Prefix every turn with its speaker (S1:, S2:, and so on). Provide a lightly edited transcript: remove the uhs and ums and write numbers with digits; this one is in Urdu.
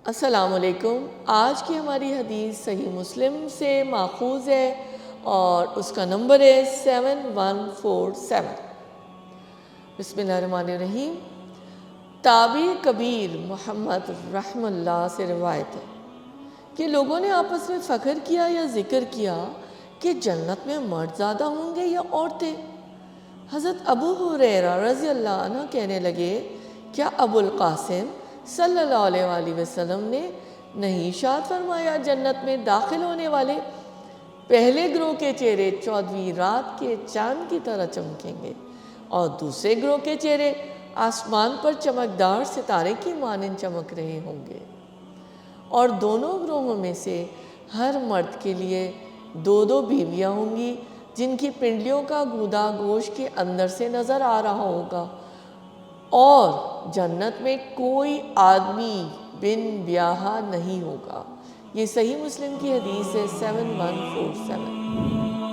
S1: السلام علیکم۔ آج کی ہماری حدیث صحیح مسلم سے ماخوذ ہے اور اس کا نمبر ہے 7147۔ بسم اللہ الرحمن الرحیم۔ تابعی کبیر محمد رحم اللہ سے روایت ہے کہ لوگوں نے آپس میں فخر کیا یا ذکر کیا کہ جنت میں مرد زیادہ ہوں گے یا عورتیں۔ حضرت ابو ہریرہ رضی اللہ عنہ کہنے لگے، کیا ابو القاسم صلی اللہ علیہ وآلہ وسلم نے نہیں ارشاد فرمایا جنت میں داخل ہونے والے پہلے گروہ کے چہرے 14ویں رات کے چاند کی طرح چمکیں گے اور دوسرے گروہ کے چہرے آسمان پر چمکدار ستارے کی مانند چمک رہے ہوں گے، اور دونوں گروہوں میں سے ہر مرد کے لیے 2 بیویاں ہوں گی جن کی پنڈلیوں کا گودا گوشت کے اندر سے نظر آ رہا ہوگا، اور جنت میں کوئی آدمی بن بیاہا نہیں ہوگا۔ یہ صحیح مسلم کی حدیث ہے 7147۔